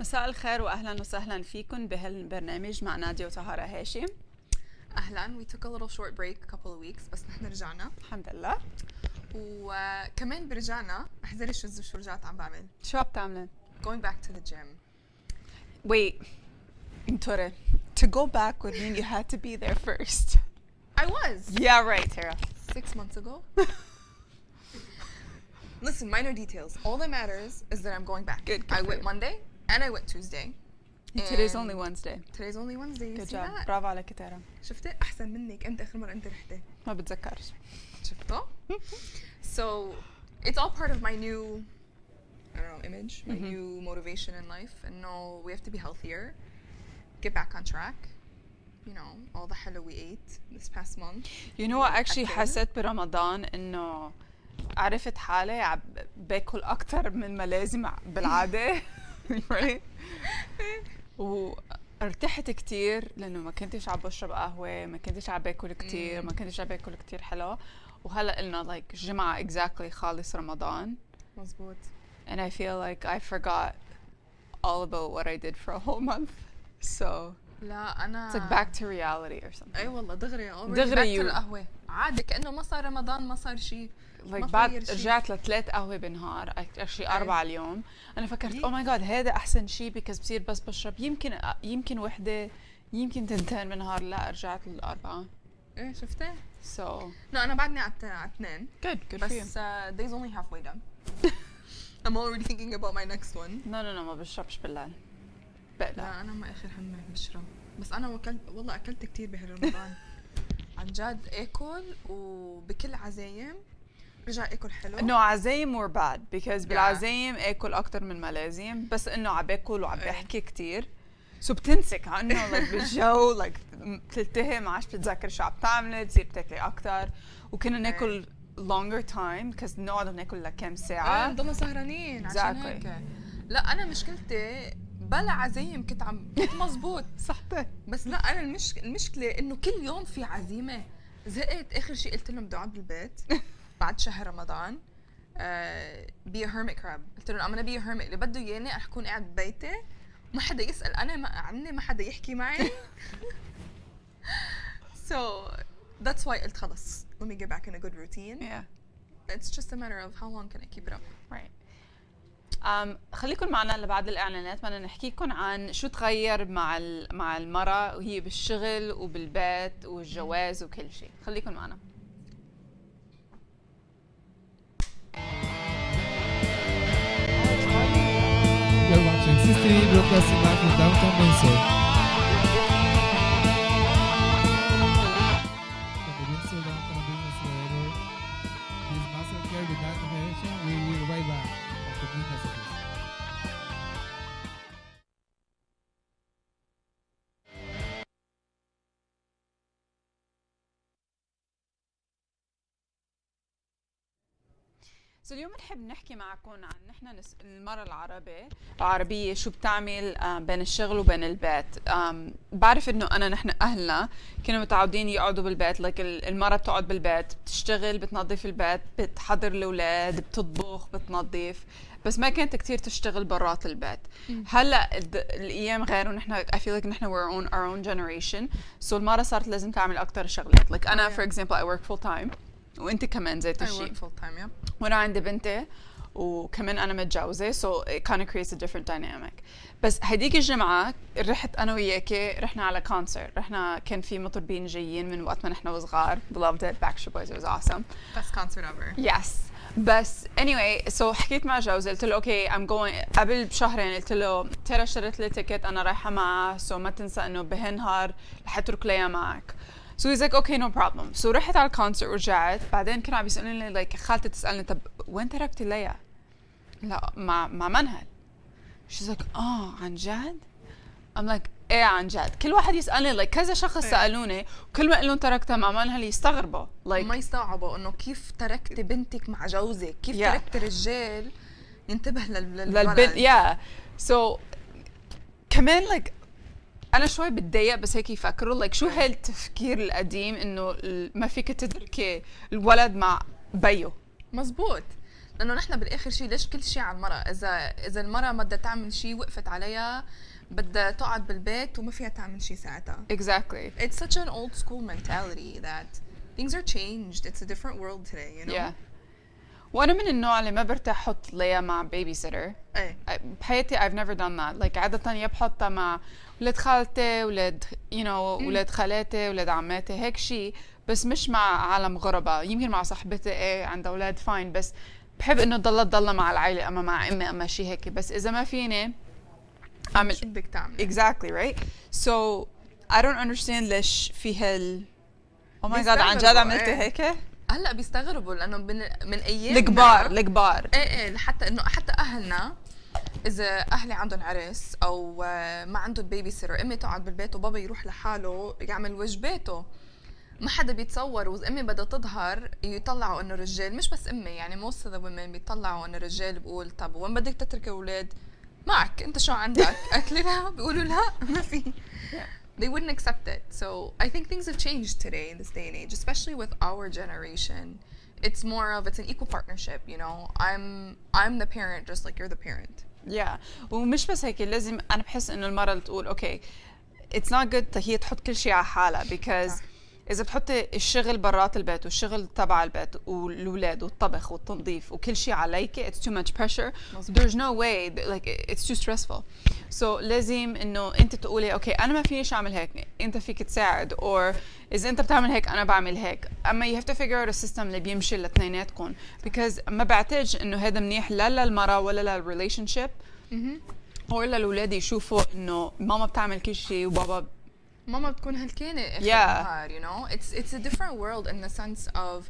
مساء الخير واهلا وسهلا فيكم بهالبرنامج مع نادية وطهارة هاشم. اهلا. we took a little short break a couple of weeks بس نحن رجعنا الحمد لله. وكمان برجعنا احذري شو رجعت عم بعمل. شو عم تعملين؟ going back to the gym. Wait, انطري. To go back would mean you had to be there first. I was. Yeah, right, Tara. 6 months ago. Listen, minor details. All that matters is that I'm going back. Good. I went Monday and I went Tuesday. Today's only Wednesday. Today's only Wednesday. Good job. برافو عليك تارا. شفتي احسن منك. امتى اخر مرة انت رحتي؟ ما بتذكرش. شفتوا؟ So it's all part of my new, I don't know, image, my new motivation in life. And no, we have to be healthier, get back on track. You know, all the hello we ate this past month. You know what actually حسيت برمضان إنه عرفت حالي باكل أكتر من ما لازم بالعادة. وارتحت كتير لأنه ما كنتش عم بشرب قهوة، ما كنتش عم باكل كتير، ما كنتش عم باكل كتير حلو. وهلا قلنا like جمعة exactly خالص رمضان. مزبوط. And I feel like I forgot all about what I did for a whole month. So لا أنا it's like back to reality or something. أي والله دغري دغري القهوة عادي كأنه ما صار رمضان ما صار شيء. like بعد رجعت ل3 قهوة بالنهار actually 4 اليوم. أنا فكرت oh my god هذا أحسن شيء because بصير بس بشرب يمكن وحدة يمكن 2 بالنهار. لا رجعت ل4. إيه شفتي؟ So no أنا بعدني على 2. good for you. بس days only halfway done. I'm already thinking about my next one. No ما بشربش بالليل. بقلق. لا أنا ما آخر همي بشرب. بس أنا والله أكلت كتير بهالرمضان. عن جد آكل وبكل عزايم رجع آكل حلو. إنه عزايم were bad because بالعزايم آكل أكتر من ما لازم، بس إنه عم باكل وعم بحكي كتير. سو بتنسك إنه like بالجو like بتلتهي ما عادش بتتذكر شو عم تعملي، بتصير بتاكلي أكتر. وكنا ناكل longer time because نقعد ناكل لكم ساعة. نضلنا سهرانين عشان هيك. لا أنا مشكلتي بلا عزايم كنت مزبوط. صحتك. بس لا أنا المشكلة إنه كل يوم في عزيمة. زهقت. آخر شيء قلت لهم بدي أقعد بالبيت بعد شهر رمضان. be a hermit crab. قلت لهم I'm gonna be a hermit. اللي بده ياني رح أكون قاعد ببيتي ما حدا يسأل أنا عني، ما حدا يحكي معي. So that's why قلت خلص let me get back in a good routine. Yeah. It's just a matter of how long can I keep it up. Right. خليكن معنا لبعد الإعلانات بدنا نحكيكم عن شو تغير مع المرأة وهي بالشغل وبالبيت والجواز وكل شيء. خليكن معنا. You're watching Sister broadcasting live from downtown Windsor. From the Windsor Downtown Business Accelerator, this is Masaa Kheer with Nadia and Taharah Hachem. We will be right back after these messages. اليوم بنحب نحكي معكم عن نحن المرأة العربية شو بتعمل بين الشغل وبين البيت. بعرف انه نحن اهلنا كانوا متعودين يقعدوا بالبيت، لكن المرأة بتقعد بالبيت بتشتغل، بتنظف البيت، بتحضر الاولاد، بتطبخ، بتنظف، بس ما كانت كتير تشتغل برات البيت. هلا الايام غير ونحن I feel like نحن we're on our own generation. So المرأة صارت لازم تعمل اكتر شغلات. Like انا for example I work full time وانت كمان ذات الشيء. I work full time. Yeah. وانا عندي بنتي وكمان انا متجوزه so it kind of creates a different dynamic. بس هديك الجمعه رحت انا وياكي رحنا على كونسرت. رحنا كان في مطربين جايين من وقت ما نحن وصغار. Loved it. Backstreet Boys. It was awesome. Best concert ever. Yes. بس anyway so حكيت مع جوزي قلت له اوكي I'm going. قبل بشهرين قلت له ترى اشتريت لي تيكت انا رايحه معه so ما تنسى انه بهالنهار رح اترك ليا معك. So he's like okay no problem. So رحت على الكونسرت ورجعت. بعدين كانوا عم يسألوني like خالتي تسألني طب وين تركتي ليا؟ لا مع منهل. She's like عن جد؟ I'm like ايه عن جد. كل واحد يسألني like كذا شخص سألوني وكل ما اقول لهم تركتها مع منهل يستغربوا like ما يستوعبوا انه كيف تركتي بنتك مع جوزك، كيف تركتي رجال ينتبه للبنت. yeah. So كمان like أنا شوي بتضايق بس هيك يفكروا like شو هالتفكير القديم إنه ما فيك تتركي الولد مع بيو. مزبوط. لانه نحن بالاخر شيء ليش كل شيء على المراه؟ اذا المراه ما بدها تعمل شيء وقفت عليها، بدها تقعد بالبيت وما فيها تعمل شيء ساعتها. Exactly. It's such an old school mentality that things are changed. It's a different world today, you know. Yeah. وأنا من النوع اللي ما برتاح أحط ليا مع بيبي سيتر. ايه بحياتي I've never done that. Like عادة يا بحطها مع ولاد خالتي، ولاد ولاد خالاتي، ولاد عماتي، هيك شيء، بس مش مع عالم غرباء. يمكن مع صاحبتي عندها أولاد فاين، بس بحب إنه تضل مع العائلة، أما مع أمي أما شيء هيك. بس إذا ما فيني أعمل شو بدك تعمل؟ exactly right. So I don't understand ليش في oh my god عن جد عملتي هيك؟ هلا بيستغربوا لانه من ايام الكبار ايه حتى انه حتى اهلنا اذا اهلي عندهم عرس او ما عندهم بيبي سيتر، امي تقعد بالبيت وبابا يروح لحاله يعمل وجباته، ما حدا بيتصور. واذا امي بدها تظهر يطلعوا انه الرجال، مش بس امي يعني most of the women بيطلعوا انه الرجال بيقول طب وين بدك تترك الاولاد؟ معك انت شو عندك؟ قالت لي لا، بيقولوا لا ما في. They wouldn't accept it. So I think things have changed today in this day and age, especially with our generation. It's an equal partnership, you know. I'm the parent just like you're the parent. Yeah. ومش بس هيك، لازم أنا بحس إنه المرة اللي تقول okay it's not good هي تحط كل شيء على حالها because إذا بتحطي الشغل برات البيت والشغل تبع البيت والأولاد والطبخ والتنظيف وكل شيء عليك it's too much pressure. There's no way like it's too stressful. So لازم إنه أنت تقولي أوكي أنا ما فينيش أعمل هيك، أنت فيك تساعد، or إذا أنت بتعمل هيك أنا بعمل هيك. أما you have to figure out a system اللي بيمشي لاثنيناتكم because ما بعتقد إنه هذا منيح لا للمرأة ولا للrelationship ولا الأولاد يشوفوا إنه ماما بتعمل كل شيء وبابا ماما بتكون هلكانة آخر النهار. You know, it's a different world in the sense of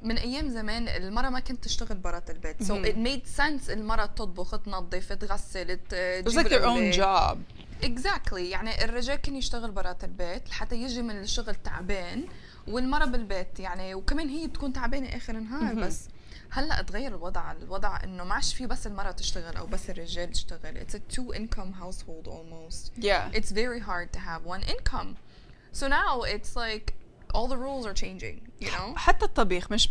من أيام زمان المرأة ما كانت تشتغل برات البيت. So it made sense المرأة تطبخ، تنظف، تغسل، تجيب It was like their own job. Exactly. يعني الرجال كان يشتغل برات البيت لحتى يجي من الشغل تعبان، والمرأة بالبيت يعني، وكمان هي بتكون تعبانة آخر النهار. بس هلا تغير الوضع انه ما عادش في بس المرأة تشتغل او بس الرجال تشتغل. It's a 2-income household almost. Yeah. It's very hard to have one income. So now it's like all the rules are changing, you know. حتى الطبيخ مش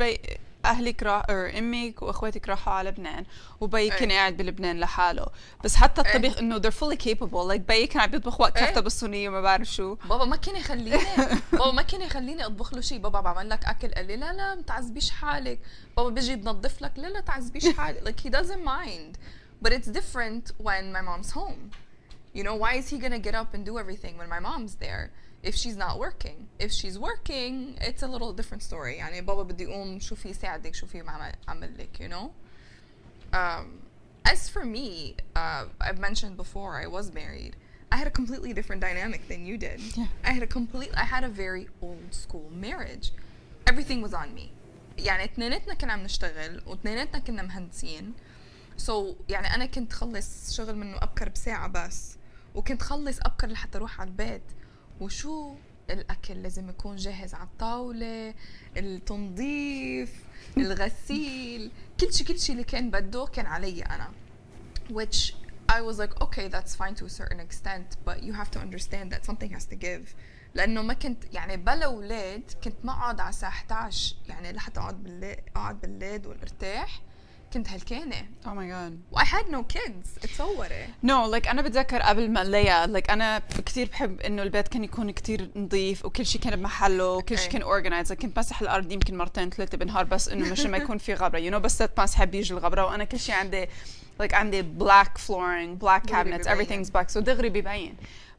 أهلك أمك وأخواتك راحوا على لبنان وبي كان قاعد بلبنان لحاله، بس حتى الطبيخ إنه they're fully capable. like بي كان عم يطبخ وقت كفتة بالصينية وما بعرف شو. بابا ما كان يخليني أطبخ له شيء. بابا بعمل لك أكل، قال لي لا ما تعذبيش حالك. بابا بيجي بنظف لك، لا تعذبيش حالك. like he doesn't mind. But it's different when my mom's home. You know, why is he gonna get up and do everything when my mom's there if she's not working? If she's working, it's a little different story. يعني بابا بدي يقوم شو في يساعدك، شو في عمل لك, you know. As for me, I've mentioned before I was married. I had a completely different dynamic than you did. Yeah. I had a very old school marriage. Everything was on me. يعني اثنيناتنا كنا عم نشتغل واثنيناتنا كنا مهندسين. So يعني أنا كنت خلص شغل منه أبكر بساعة بس، وكنت خلص أبكر لحتى أروح على البيت. وشو الأكل لازم يكون جاهز على الطاولة، التنظيف، الغسيل، كل شيء اللي كان بده كان علي أنا. Which I was like, okay, that's fine to a certain extent, but you have to understand that something has to give. لأنه ما كنت يعني بلا أولاد كنت ما أقعد على الساعة 11 يعني لحتى أقعد بالليل وارتاح. كنت هلكانة. Oh my god. I had no kids. اتصوري. No, like أنا بتذكر قبل ما ليا like أنا كتير بحب إنه البيت كان يكون كتير نظيف وكل شيء كان بمحله وكل شيء كان organized. like كنت مسح الأرض يمكن مرتين 3 بالنهار بس إنه مش ما يكون في غبرة, you know. بس ما حب يجي الغبرة, وأنا كل شيء عندي like عندي black flooring, black cabinets, everything's black, so دغري بيبين.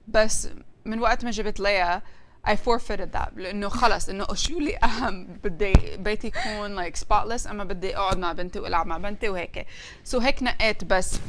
بس من وقت ما جبت ليا I forfeited that لأنه خلص إنه شو اللي أهم, بدي بيتي يكون like spotless أما بدي أقعد مع بنتي وألعب مع بنتي وهيك. so هيك نقيت. بس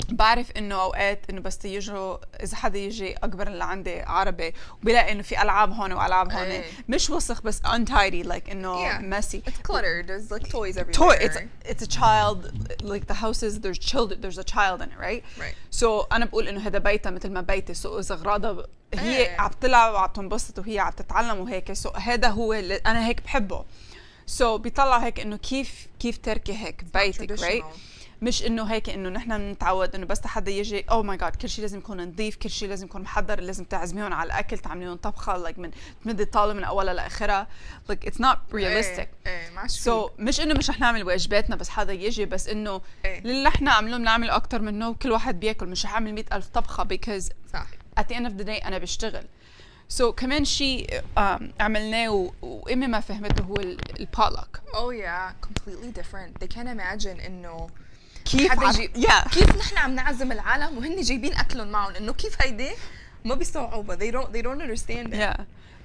بعرف إنه أوقات إنه بس يجوا إذا حدا يجي أكبر اللي عندي عربي وبلاقي إنه في ألعاب هون وألعاب هون مش وسخ بس untidy, like إنه messy. It's cluttered. There's like toys everywhere. It's a child, like the houses there's a child in it, right? So أنا بقول إنه هذا بيتها مثل ما بيتي. so إذا غراضة هي عم تلعب وعم تنبسط وهي عم تتعلم وهيك, so هذا هو اللي أنا هيك بحبه. so بيطلع هيك إنه كيف تركي هيك بيتك, right? مش إنه هيك إنه نحن نتعود إنه بس حدا يجي oh my god كل شيء لازم يكون نظيف, كل شيء لازم يكون محضر, لازم تعزميهم على الأكل, تعمليهم طبخة like من تمدي الطاولة من أولها لآخرها. like it's not realistic. معشوق. مش انه مش رح نعمل واجباتنا بس حدا يجي، بس انه إيه. اللي احنا عملوه بنعمل اكتر منه وكل واحد بياكل. مش رح اعمل 100,000 طبخه because صح. at the end of the day انا بشتغل. كمان شيء عملناه وامي ما فهمته هو البالك. Oh yeah, completely different. They can't imagine إنه كيف حدا يجي yeah. كيف نحن عم نعزم العالم وهن جايبين أكلهم معهم، إنه كيف هيدي ما بيستوعبوا. they don't understand it. Yeah.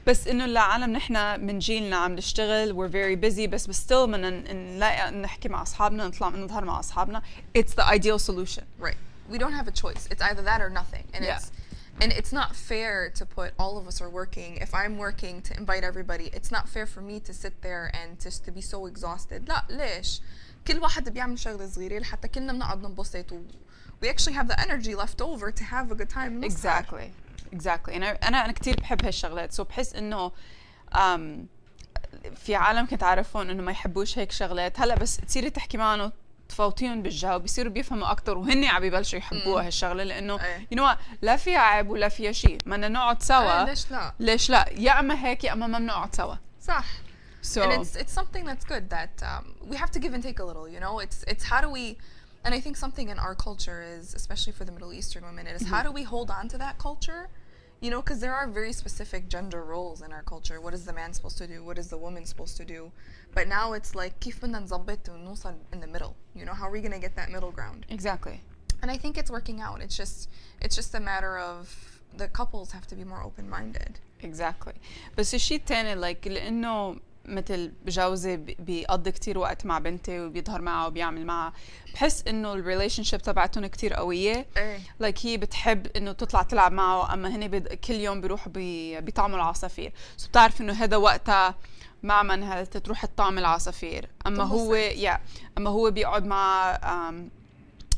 بس انه العالم نحن من جيلنا عم نشتغل we're very busy بس still بدنا نلاقي نحكي مع اصحابنا، نطلع نظهر مع اصحابنا. It's the ideal solution. Right. We don't have a choice. It's either that or nothing. And it's not fair to put all of us are working. If I'm working to invite everybody, it's not fair for me to sit there and just to be so exhausted. لا ليش؟ كل واحد بيعمل شغلة صغيرة لحتى كلنا بنقعد ننبسط we actually have the energy left over to have a good time. Exactly. أنا كتير بحب هالشغلات. بحس إنه في عالم كنت عارفهم إنه ما يحبوش هيك شغلات. هلا بس تصيري تحكي معهم تفوتيهم بالجو بيصيروا بيفهموا أكتر وهن عم بيبلشوا يحبوها هالشغلة، لأنه you know لا فيها عيب ولا فيها شيء. بدنا نقعد سوا. ليش لا؟ يا أما هيك يا أما ما بنقعد سوا. صح. And it's something that's good that we have to give and take a little, you know. It's how do we, and I think something in our culture is, especially for the Middle Eastern women, is how do we hold on to that culture, you know, because there are very specific gender roles in our culture. What is the man supposed to do? What is the woman supposed to do? But now it's like كيف بدنا نظبط ونوصل in the middle, you know, how are we going to get that middle ground? Exactly. And I think it's working out. It's just a matter of the couples have to be more open-minded. Exactly. بس الشيء الثاني like لأنه مثل جوزي بيقضي كتير وقت مع بنتي وبيظهر معها وبيعمل معها، بحس انه الريليشن شيب تبعتهم كتير قويه. لايك هي بتحب انه تطلع تلعب معه، اما هن كل يوم بيروحوا بيطعموا العصافير، بتعرف انه هذا وقتها مع منها تروح تطعم العصافير. اما هو بيقعد مع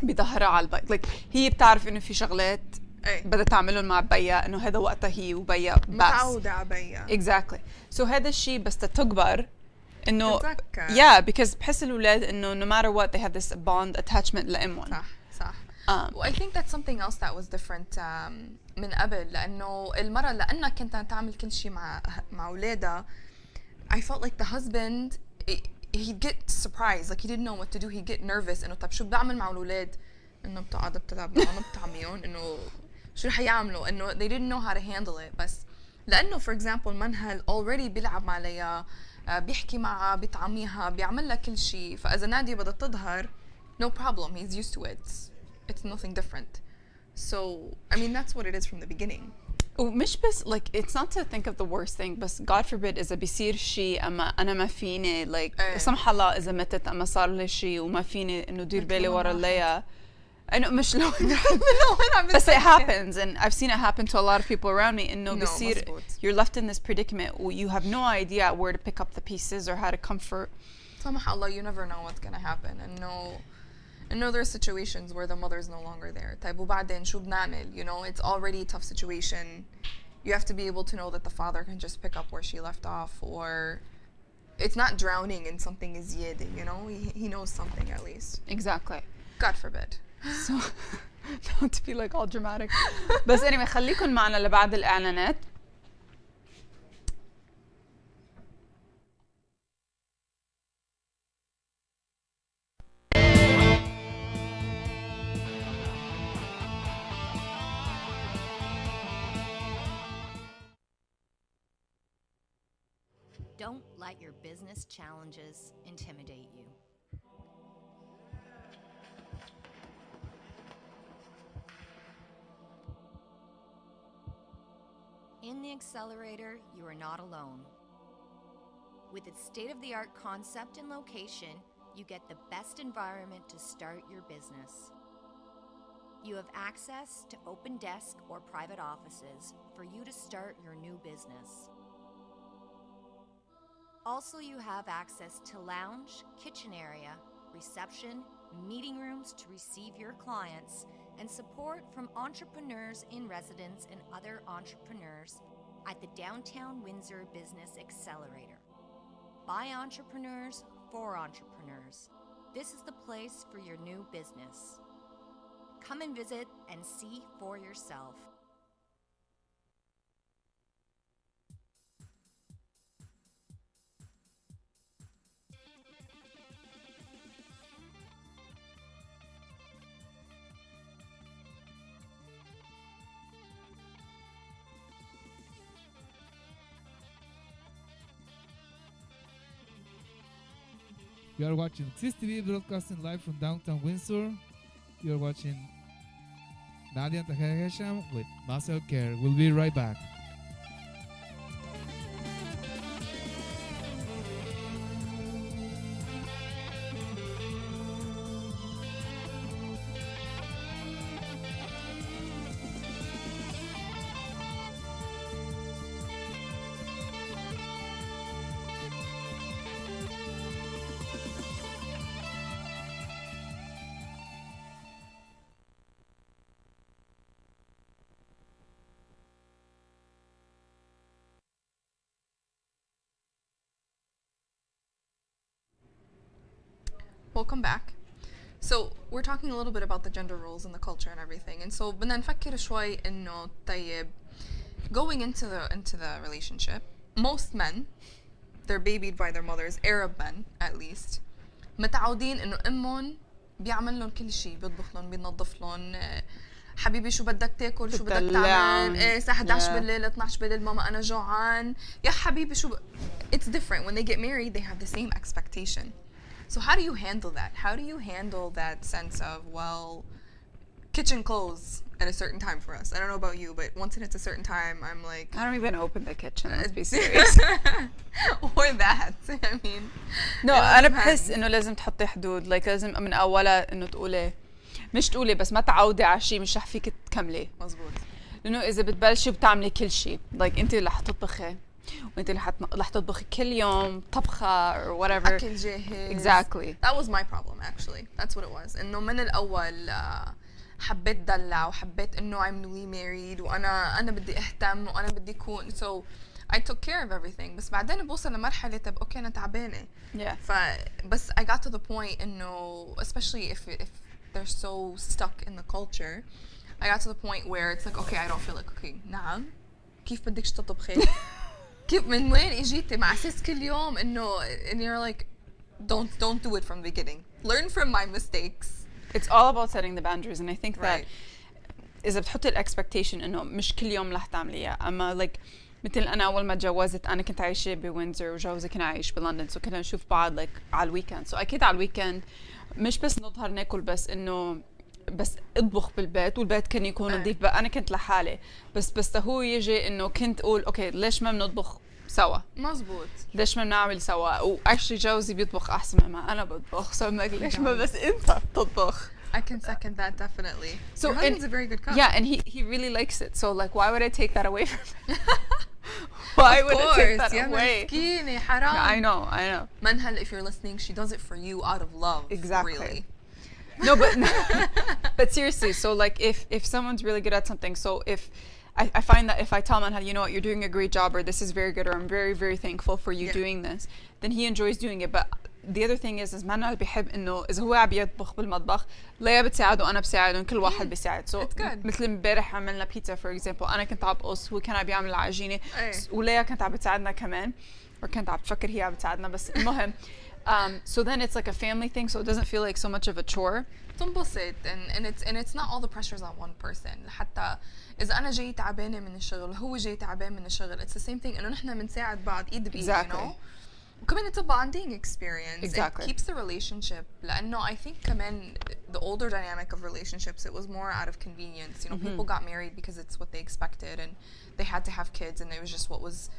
بيظهرها على البيت. لايك هي بتعرف انه في شغلات بدها تعملهم مع بيا، انه هذا وقتها هي وبيا بس متعودة على بيا. exactly. هذا الشيء بس تكبر انه because بحس الاولاد انه no matter what they have this bond attachment لامهم. صح. I think that's something else that was different من قبل، لانه المرة لانها كنت تعمل كل شيء مع اولادها. I felt like the husband he'd get surprised, like he didn't know what to do. He'd get nervous انه طب شو بعمل مع الاولاد، انه بتقعد بتلعب معهم بتعميهم، انه شو رح يعملوا، انه they didn't know how to handle it. بس لانه for example منهل already بيلعب مع ليا، بيحكي معها بيطعميها بيعمل لها كل شيء، فاذا نادية بدها تظهر no problem, he's used to it. It's nothing different. So I mean that's what it is from the beginning. ومش بس like it's not to think of the worst thing، بس God forbid إذا بيصير شيء أما أنا ما فيني like سمح الله إذا متت أما صار لي شيء وما فيني إنه دير بالي ورا الليا. إنه مش لو بس it happens and I've seen it happen to a lot of people around me. إنه بيصير you're left in this predicament and you have no idea where to pick up the pieces or how to comfort. سمح الله you never know what's gonna happen. إنه there are situations where the mother is no longer there. طيب وبعدين شو بنعمل؟ You know it's already a tough situation. You have to be able to know that the father can just pick up where she left off, or it's not drowning in something زيادة, you know. He knows something at least. Exactly. God forbid. So not to be like all dramatic. بس anyway خليكن معنا لبعد الإعلانات. Don't let your business challenges intimidate you. In the Accelerator, you are not alone. With its state-of-the-art concept and location, you get the best environment to start your business. You have access to open desk or private offices for you to start your new business. Also, you have access to lounge, kitchen area, reception, meeting rooms to receive your clients, and support from entrepreneurs in residence and other entrepreneurs at the Downtown Windsor Business Accelerator. By entrepreneurs, for entrepreneurs. This is the place for your new business. Come and visit and see for yourself. You are watching Sis TV broadcasting live from downtown Windsor. You are watching Nadia and Taharah Hachem with Masaa Kheer. We'll be right back. Welcome back. So we're talking a little bit about the gender roles and the culture and everything. And so بدنا نفكر شوي إنه طيب going into the relationship, most men they're babied by their mothers, Arab men at least, متعودين إنه أمهم بيعمل لهم كل شيء، بيطبخ لهم، بينظف لهم، حبيبي شو بدك تاكل، شو بدك تعمل، ايه الساعة 11 بالليل 12 بالليل ماما أنا جوعان، يا حبيبي شو It's different. When they get married, they have the same expectation. So how do you handle that? How do you handle that sense of, well, kitchen close at a certain time for us? I don't know about you, but once it hits a certain time, I'm like... I don't even open the kitchen, let's be serious. Or that, I mean... No, أنا بحس إنه لازم تحطي حدود. Like لازم من أولها إنه تقولي مش تقولي بس ما تعودي على شيء مش رح فيك تكملي. مزبوط. لأنه إذا بتبلشي بتعملي كل شيء. Like أنت اللي رح تطبخي. وانت اللي رح تطبخي كل يوم طبخة or whatever. أكل جاهز. Exactly. That was my problem actually. That's what it was. إنه من الأول حبيت دلع وحبيت إنه I'm newly married وأنا بدي أهتم وأنا بدي أكون so I took care of everything. بس بعدين بوصل لمرحلة طب أوكي أنا تعبانة. Yeah. بس I got to the point إنه especially if they're so stuck in the culture, I got to the point where it's like okay I don't feel like cooking. نعم. كيف بدك تطبخي؟ كيف من وين اجيتي مع اساس كل يوم انه and you're like don't do it from the beginning. Learn from my mistakes. It's all about setting the boundaries and I think that Right. إذا بتحطي الإكسبكتيشن إنه مش كل يوم رح تعمليها أما like مثل أنا أول ما تجوزت أنا كنت عايشة بوينزر وجوزي كان عايش بلندن so كنا نشوف بعض like على الويكند so أكيد على الويكند مش بس نظهر ناكل بس إنه بس اطبخ بالبيت والبيت كان يكون نظيف بقى انا كنت لحالي بس هو يجي انه كنت اقول اوكي ليش ما بنطبخ سوا مزبوط ليش ما بنعمل سوا واكشلي جوزي بيطبخ احسن ما انا بطبخ so I'm like ليش ما بس انت بتطبخ I can second that definitely. So your husband's a very good cook. Yeah, and he really likes it. So like, why would I take that away from him? Why would I take that away? مسكينة حرام. I know. منهل, if you're listening, she does it for you out of love. Exactly. Really. No, but seriously, so like if someone's really good at something, so if I find that if I tell Manhal, you know what, you're doing a great job, or this is very good, or I'm very, very thankful for you doing this, then he enjoys doing it. But the other thing is Manhal بيحب إنه إذا هو عم يطبخ بالمطبخ ليا بتساعده وأنا بساعده كل واحد بيساعد. So مثل امبارح عملنا بيتزا for example, أنا كنت عم بقص هو كان عم بيعمل العجينة وليا كانت عم بتساعدنا كمان, وكانت عم بتفكر هي عم بتساعدنا بس المهم. So then it's like a family thing, so it doesn't feel like so much of a chore. تنبسط and it's not all the pressures on one person. حتى إذا أنا جاي تعبانة من الشغل هو جاي تعبان من الشغل, it's the same thing. إنه نحن بنساعد بعض إيد بإيد, you know. وكمان it's a bonding experience. Exactly. It keeps the relationship. لأنه I think كمان the older dynamic of relationships, it was more out of convenience. You know, people got married because it's what they expected and they had to have kids and it was just what was,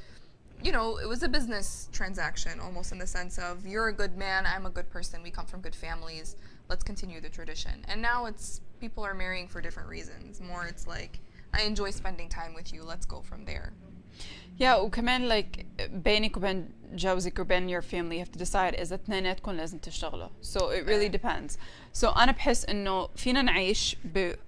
you know, it was a business transaction almost in the sense of you're a good man, I'm a good person, we come from good families, let's continue the tradition. And now it's people are marrying for different reasons. More it's like I enjoy spending time with you, let's go from there. Yeah, وكمان like بينك وبين جوزك وبين your family you have to decide إذا اثنيناتكم لازم تشتغلوا. So it really depends. So أنا بحس إنه فينا نعيش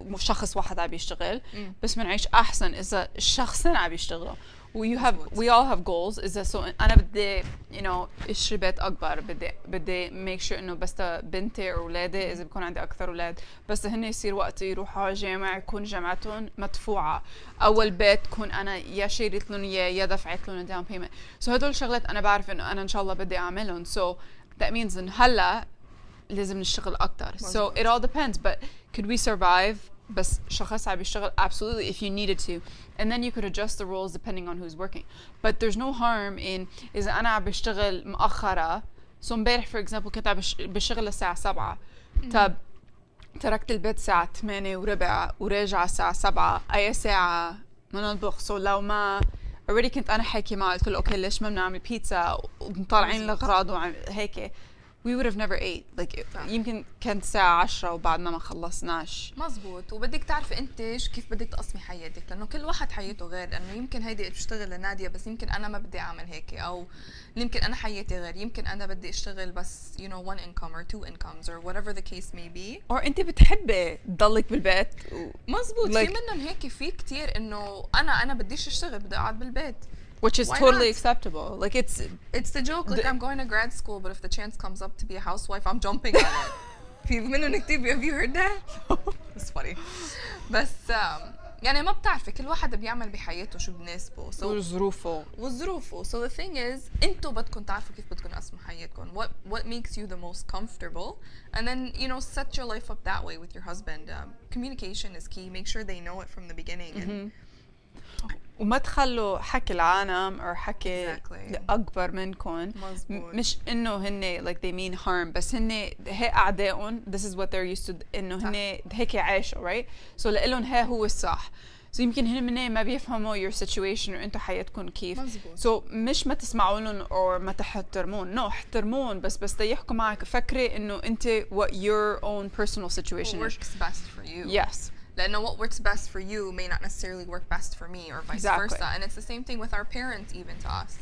بشخص واحد عم يشتغل بس بنعيش أحسن إذا الشخصين عم يشتغلوا. We all have goals. إذا so أنا بدي you know إشتري بيت أكبر, بدي make sure إنه بس بنتي أو أولادي إذا بكون عندي أكثر أولاد بس هن يصير وقت يروحوا على جامعة يكون جامعتهم مدفوعة, أول بيت كون أنا يا شريت لهم إياه يا دفعت لهم down payment. So هدول شغلات أنا بعرف إنه أنا إن شاء الله بدي أعملهم. So that means إن هلا لازم نشتغل أكتر. So it all depends. But could we survive? بس شخص عم يشتغل absolutely if you needed to, and then you could adjust the roles depending on who's working. But there's no harm in إذا أنا عم بشتغل مؤخرة سو امبارح فور اكزامبل كنت بالشغل الساعة 7. طب تركت البيت الساعة 8 وربع وراجعة الساعة 7. أي ساعة ما نطبخ. سو لو ما already كنت أنا حاكي معه قلت له أوكي ليش ما بنعمل بيتزا ومطالعين الأغراض وهيك we would have never ate like يمكن كانت الساعة 10 وبعدنا ما خلصناش. مزبوط. وبدك تعرفي انت كيف بدك تقسمي حياتك، لانه كل واحد حياته غير. لانه يمكن هيدي بتشتغل لنادية بس يمكن انا ما بدي اعمل هيك، او يمكن انا حياتي غير، يمكن انا بدي اشتغل بس you know one income or two incomes or whatever the case may be. or انت بتحبي تضلك بالبيت مزبوط. like في منهم هيك، في كتير انه انا بديش اشتغل، بدي اقعد بالبيت. which is Why totally not? acceptable. Like It's the joke. Like I'm going to grad school, but if the chance comes up to be a housewife, I'm jumping on it. في منهم كتير. Have you heard that? It's funny. بس يعني ما بتعرفي، كل واحد بيعمل بحياته شو بناسبه. وظروفه. So the thing is انتوا بدكم تعرفوا كيف بدكم تقسموا حياتكم. What makes you the most comfortable, and then you know set your life up that way with your husband. Communication is key. Make sure they know it from the beginning. And وما تخلوا حكي العالم أو حكي Exactly. أكبر منكم. مزبوط. مش إنه هن like they mean harm، بس هن هي أعدائهم. This is what they're used to. إنه هن هيك عايشوا right. So لإلهم ها هو الصح. So يمكن هن منين ما بيفهموا your situation وأنتوا حياتكم كيف. مزبوط. So مش ما تسمعوا لهم أو ما تحترمون. No احترمون، بس يحكوا معك فكري إنه أنت what your own personal situation what is. works best for you. Yes. لأنه what works best for you may not necessarily work best for me, or vice Exactly. versa. And it's the same thing with our parents even to us.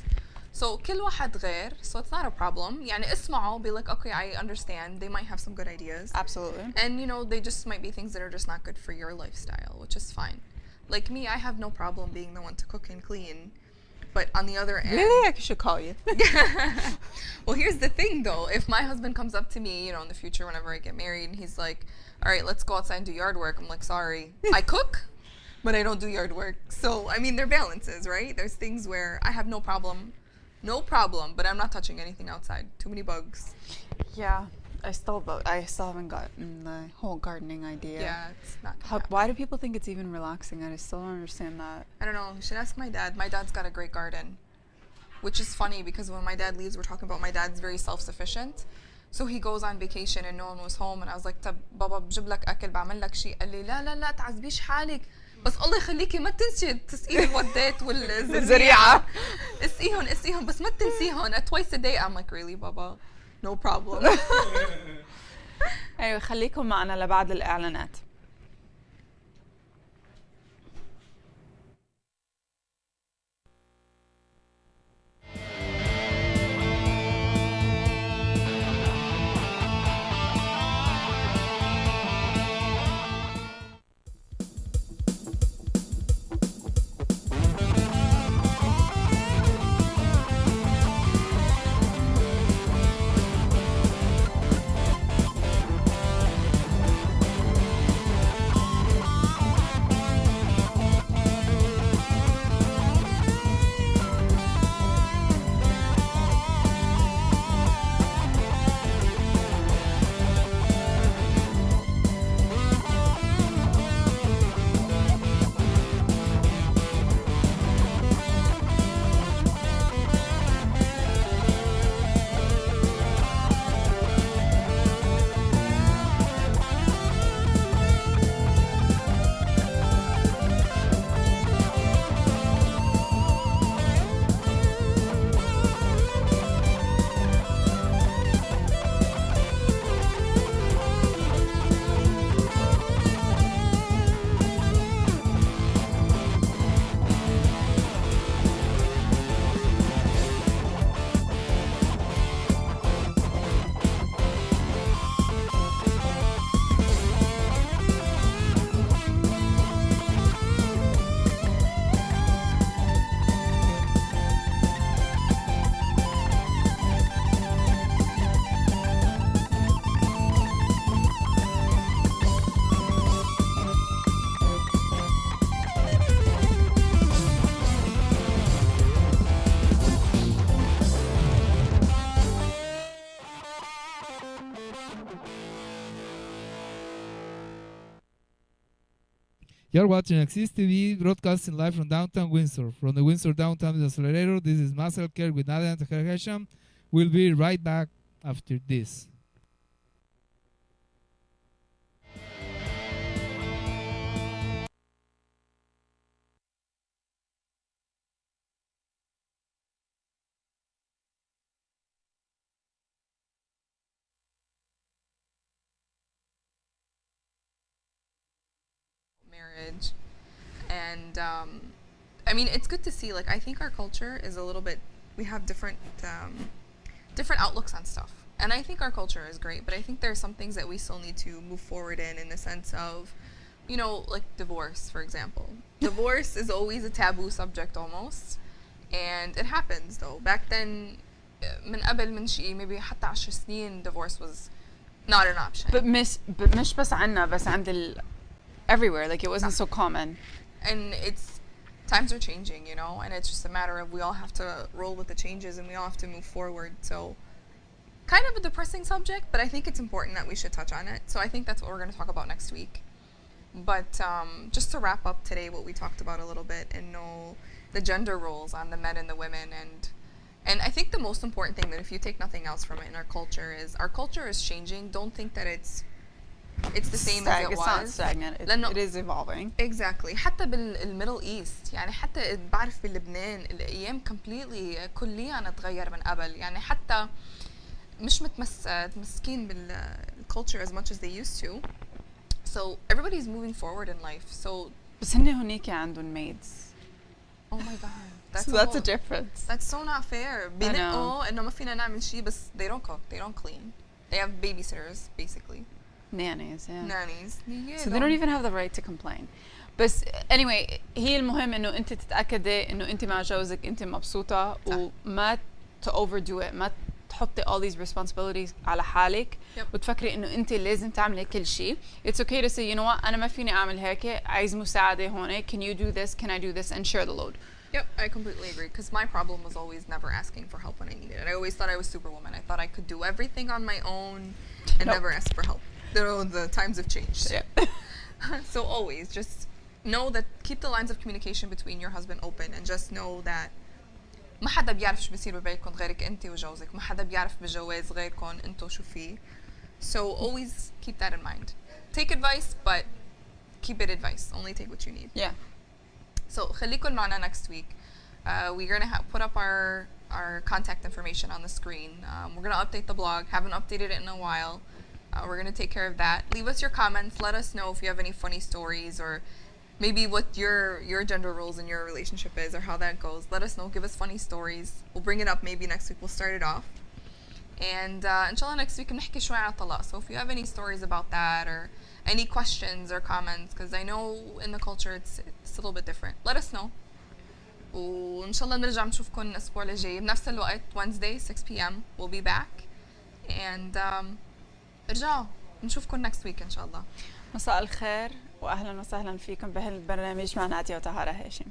So كل واحد غير. So it's not a problem. يعني اسمعوا, be like, okay, I understand. They might have some good ideas. Absolutely. And you know, they just might be things that are just not good for your lifestyle, which is fine. Like me, I have no problem being the one to cook and clean. But on the other end... Really? I should call you. Well, here's the thing though. If my husband comes up to me, you know, in the future whenever I get married, and he's like, all right, let's go outside and do yard work. I'm like, sorry. I cook, but I don't do yard work. So, I mean, there are balances, right? There's things where I have no problem, but I'm not touching anything outside. Too many bugs. Yeah. I still haven't gotten the whole gardening idea. Yeah, it's not gonna happen. Why do people think it's even relaxing? I still don't understand that. I don't know. You should ask my dad. My dad's got a great garden. Which is funny because when my dad leaves, we're talking about my dad's very self-sufficient. So he goes on vacation and no one was home, and I was like, طب بابا بجيب لك أكل بعمل لك شيء. قال لي لا تعذبيش حالك، بس الله يخليكي ما تنسي تسقي الودات والزريعة. اسقيهم بس ما تنسيهم. Twice a day. I'm like, really, Baba? No problem. أيوة خليكم معنا لبعد الإعلانات. You're watching Axis TV, broadcasting live from downtown Windsor. From the Windsor Downtown Business Accelerator, this is Masaa, Kheer with Nadia and Taharah Hachem. We'll be right back after this. Marriage. And I mean, it's good to see. Like, I think our culture is a little bit. We have different outlooks on stuff, and I think our culture is great. But I think there are some things that we still need to move forward in the sense of, you know, like divorce, for example. Divorce is always a taboo subject almost, and it happens though. Back then, من قبل من شيء maybe حتى 10 سنين divorce was not an option. But مش بس عنا بس عند everywhere, like it wasn't so common. And times are changing, you know, and it's just a matter of we all have to roll with the changes and we all have to move forward. So kind of a depressing subject, but I think it's important that we should touch on it. So I think that's what we're going to talk about next week. But just to wrap up today what we talked about a little bit and know the gender roles on the men and the women, and I think the most important thing that if you take nothing else from it in our culture is changing. Don't think that it's the same as it was. It's not stagnant. It is evolving. Exactly. حتى بالميدل ايست يعني حتى بعرف بلبنان الايام completely كليا تغير من قبل يعني حتى مش متمسكين بالculture as much as they used to. So everybody's moving forward in life. So بس هن هونيك عندهم maids. Oh my god. That's a difference. That's so not fair. بينقوا إنه ما فينا نعمل شيء بس they don't cook, they don't clean. They have babysitters basically. Nannies, yeah. Nannies. So they don't even have the right to complain. بس anyway هي المهم إنه أنت تتأكدي إنه أنت مع جوزك أنت مبسوطة وما to overdo it. ما تحطي all these responsibilities على حالك وتفكري إنه أنت لازم تعملي كل شيء. It's okay to say, you know what, أنا ما فيني أعمل هيك. عايز مساعدة هون. Can you do this? Can I do this? And share the load. Yep, I completely agree. Because my problem was always never asking for help when I needed it. I always thought I was Superwoman. I thought I could do everything on my own and never ask for help. The times have changed. Yeah. So always just know that keep the lines of communication between your husband open and just know that ما حدا بيعرف شو بيصير ببيتكم غيرك انت وجوزك. ما حدا بيعرف بالجواز غيركم انتو شو فيه. So always keep that in mind. Take advice, but keep it advice. Only take what you need. Yeah. So خليكن معنا next week. We're gonna put up our contact information on the screen. We're gonna update the blog. Haven't updated it in a while. We're going to take care of that. Leave us your comments. Let us know if you have any funny stories or maybe what your gender roles in your relationship is or how that goes. Let us know. Give us funny stories. We'll bring it up maybe next week. We'll start it off. And inshallah next week نحكي شوي عن الطلاق. So if you have any stories about that or any questions or comments, because I know in the culture it's a little bit different. Let us know. وإن شاء الله نرجع نشوفكم الأسبوع الجاي بنفس الوقت Wednesday 6 p.m. We'll be back. And ارجعوا نشوفكم next week إن شاء الله. مساء الخير وأهلا وسهلا فيكم بهالبرنامج مع نادية وطهارة هاشم.